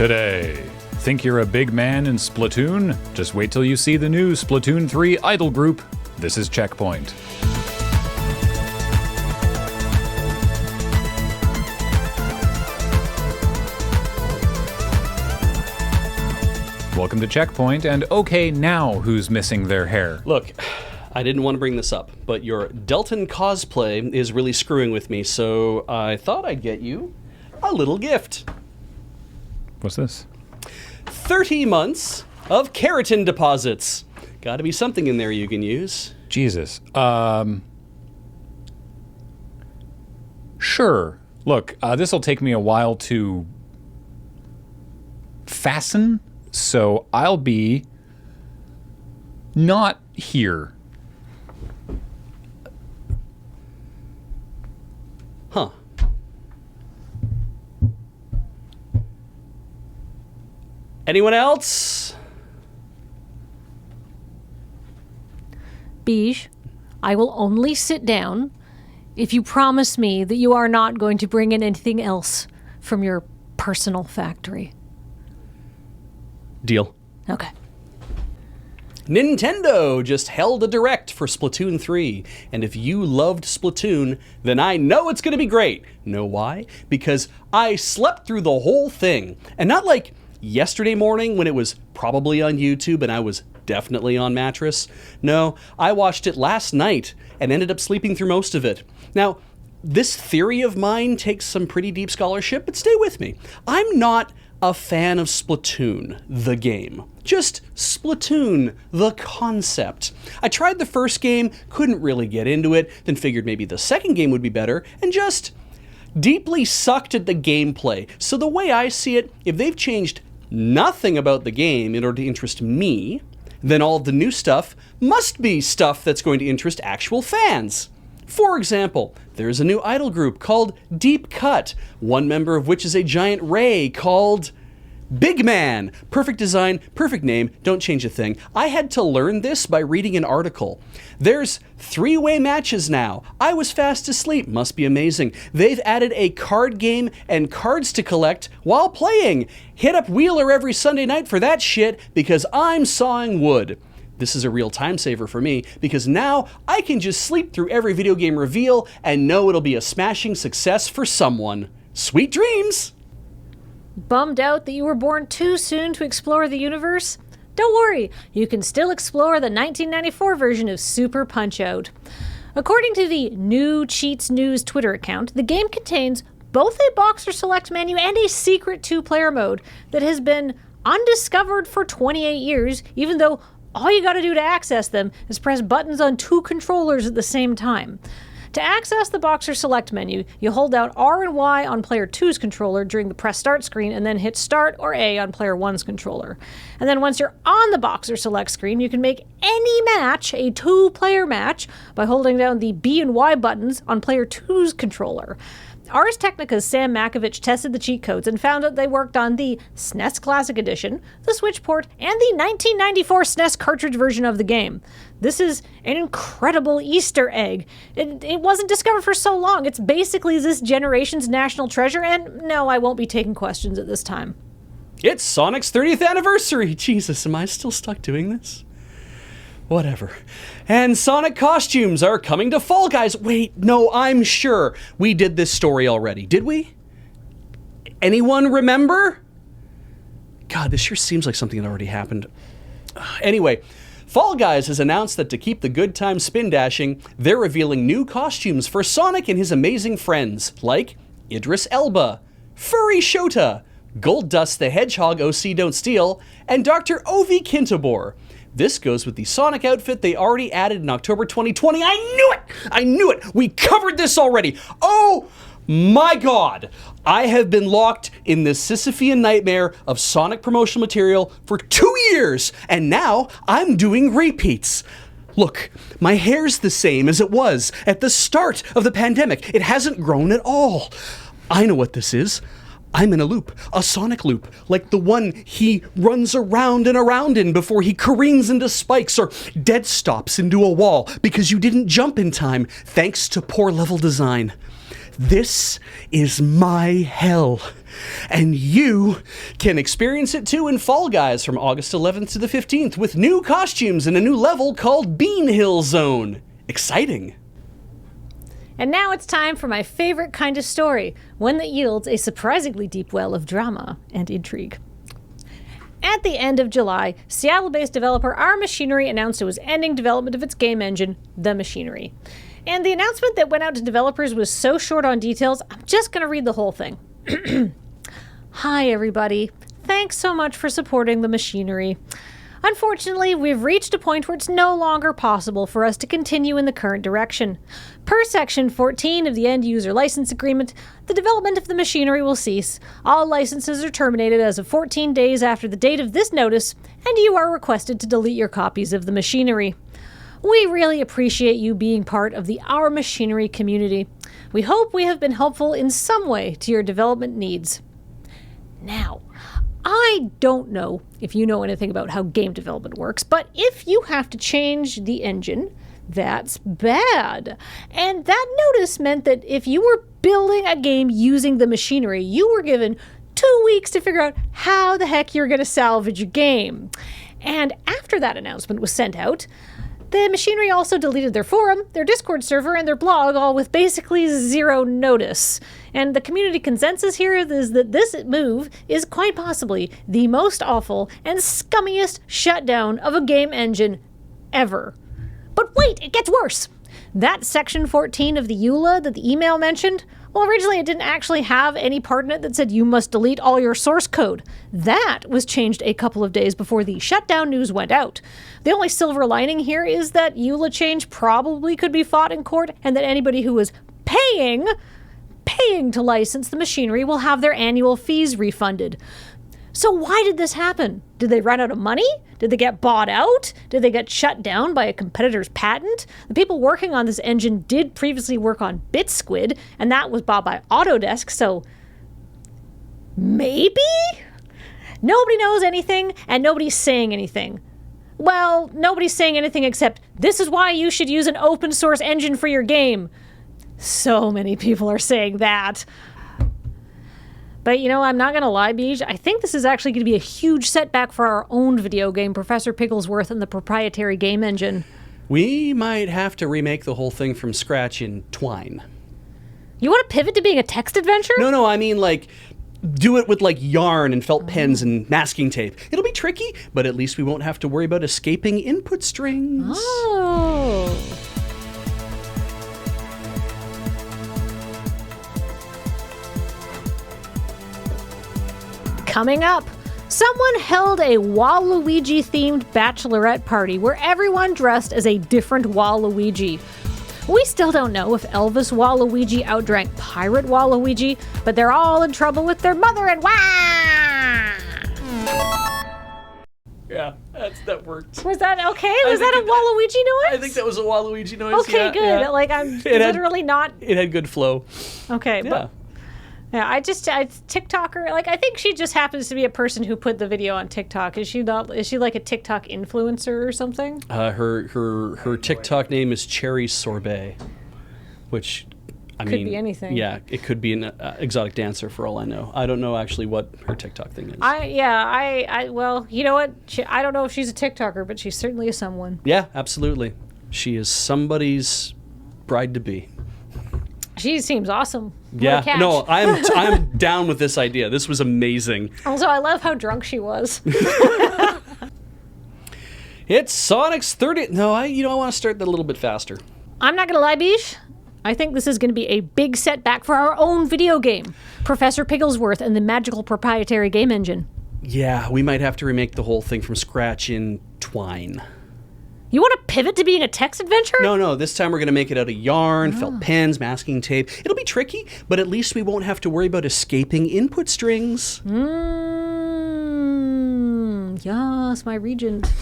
Today, think you're a big man in Splatoon? Just wait till you see the new Splatoon 3 idol group. This is CheckPoint. Welcome to CheckPoint, and okay, now who's missing their hair? Look, I didn't want to bring this up, but your Delton cosplay is really screwing with me, so I thought I'd get you a little gift. What's this? 30 months of keratin deposits. Gotta be something in there you can use. Jesus. Sure. Look, this'll take me a while to fasten, so I'll be not here. Huh. Anyone else? Beige, I will only sit down if you promise me that you are not going to bring in anything else from your personal factory. Deal. Okay. Nintendo just held a direct for Splatoon 3, and if you loved Splatoon, then I know it's going to be great. Know why? Because I slept through the whole thing, and not like yesterday morning when it was probably on YouTube and I was definitely on mattress. No, I watched it last night and ended up sleeping through most of it. Now, this theory of mine takes some pretty deep scholarship, but stay with me. I'm not a fan of Splatoon, the game. Just Splatoon, the concept. I tried the first game, couldn't really get into it, then figured maybe the second game would be better, and just deeply sucked at the gameplay. So the way I see it, if they've changed nothing about the game in order to interest me, then all of the new stuff must be stuff that's going to interest actual fans. For example, there's a new idol group called Deep Cut, one member of which is a giant ray called Big Man. Perfect design, perfect name, don't change a thing. I had to learn this by reading an article. There's 3-way matches now. I was fast asleep, must be amazing. They've added a card game and cards to collect while playing. Hit up Wheeler every Sunday night for that shit because I'm sawing wood. This is a real time saver for me because now I can just sleep through every video game reveal and know it'll be a smashing success for someone. Sweet dreams! Bummed out that you were born too soon to explore the universe? Don't worry, you can still explore the 1994 version of Super Punch-Out. According to the New Cheats News Twitter account, the game contains both a Boxer Select menu and a secret 2-player mode that has been undiscovered for 28 years, even though all you gotta do to access them is press buttons on 2 controllers at the same time. To access the Boxer Select menu, you hold down R and Y on player 2's controller during the press start screen and then hit start or A on player 1's controller. And then once you're on the Boxer Select screen, you can make any match a 2-player match by holding down the B and Y buttons on player 2's controller. Ars Technica's Sam Makovich tested the cheat codes and found out they worked on the SNES Classic Edition, the Switch port, and the 1994 SNES cartridge version of the game. This is an incredible Easter egg. It wasn't discovered for so long. It's basically this generation's national treasure, and no, I won't be taking questions at this time. It's Sonic's 30th anniversary! Jesus, am I still stuck doing this? Whatever. And Sonic costumes are coming to Fall Guys. Wait, no, I'm sure we did this story already. Did we? Anyone remember? God, this sure seems like something that already happened. Anyway, Fall Guys has announced that to keep the good time spin dashing, they're revealing new costumes for Sonic and his amazing friends, like Idris Elba, Furry Shota, Gold Dust the Hedgehog OC Don't Steal, and Dr. Ovi Kintabor. This goes with the Sonic outfit they already added in October 2020. I knew it! I knew it! We covered this already! Oh my god! I have been locked in this Sisyphean nightmare of Sonic promotional material for 2 years, and now I'm doing repeats. Look, my hair's the same as it was at the start of the pandemic. It hasn't grown at all. I know what this is. I'm in a loop, a Sonic loop, like the one he runs around and around in before he careens into spikes or dead stops into a wall because you didn't jump in time thanks to poor level design. This is my hell. And you can experience it too in Fall Guys from August 11th to the 15th with new costumes and a new level called Bean Hill Zone. Exciting. And now it's time for my favorite kind of story, one that yields a surprisingly deep well of drama and intrigue. At the end of July, Seattle-based developer Our Machinery announced it was ending development of its game engine, The Machinery. And the announcement that went out to developers was so short on details, I'm just going to read the whole thing. Hi, everybody. Thanks so much for supporting The Machinery. Unfortunately, we've reached a point where it's no longer possible for us to continue in the current direction. Per Section 14 of the End User License Agreement, the development of The Machinery will cease. All licenses are terminated as of 14 days after the date of this notice, and you are requested to delete your copies of The Machinery. We really appreciate you being part of the Our Machinery community. We hope we have been helpful in some way to your development needs. Now, I don't know if you know anything about how game development works, but if you have to change the engine, that's bad. And that notice meant that if you were building a game using The Machinery, you were given 2 weeks to figure out how the heck you're going to salvage your game. And after that announcement was sent out, The Machinery also deleted their forum, their Discord server, and their blog, all with basically zero notice. And the community consensus here is that this move is quite possibly the most awful and scummiest shutdown of a game engine ever. But wait, it gets worse! That Section 14 of the EULA that the email mentioned, well, originally it didn't actually have any part in it that said you must delete all your source code. That was changed a couple of days before the shutdown news went out. The only silver lining here is that EULA change probably could be fought in court, and that anybody who was paying to license The Machinery will have their annual fees refunded. So why did this happen? Did they run out of money? Did they get bought out? Did they get shut down by a competitor's patent? The people working on this engine did previously work on BitSquid, and that was bought by Autodesk, so maybe? Nobody knows anything, and nobody's saying anything. Well, nobody's saying anything except, this is why you should use an open source engine for your game. So many people are saying that. But, you know, I'm not going to lie, Beej. I think this is actually going to be a huge setback for our own video game, Professor Pigglesworth and the proprietary game engine. We might have to remake the whole thing from scratch in Twine. You want to pivot to being a text adventure? No, I mean, like, do it with, like, yarn and felt pens and masking tape. It'll be tricky, but at least we won't have to worry about escaping input strings. Oh. Coming up, someone held a Waluigi-themed bachelorette party where everyone dressed as a different Waluigi. We still don't know if Elvis Waluigi outdrank Pirate Waluigi, but they're all in trouble with their mother and Yeah, that worked. Was that okay? Was that a Waluigi noise? I think that was a Waluigi noise. Okay, yeah, good. Yeah. Like, I'm literally not... It had good flow. Okay, Yeah. but... Yeah, I TikToker, like, I think she just happens to be a person who put the video on TikTok. Is she like a TikTok influencer or something? Her TikTok name is Cherry Sorbet, which, I mean... Could be anything. Yeah, it could be an exotic dancer for all I know. I don't know actually what her TikTok thing is. Well, you know what? I don't know if she's a TikToker, but she certainly is someone. Yeah, absolutely. She is somebody's bride-to-be. She seems awesome. What Yeah, a catch. no, I'm down with this idea. This was amazing. Also, I love how drunk she was. It's Sonic's 30th. No, I want to start that a little bit faster. I'm not gonna lie, Bish. I think this is going to be a big setback for our own video game, Professor Pigglesworth and the magical proprietary game engine. Yeah, we might have to remake the whole thing from scratch in Twine. You want to pivot to being a text adventure? No, this time we're going to make it out of yarn, felt pens, masking tape. It'll be tricky, but at least we won't have to worry about escaping input strings. Yes, my regent.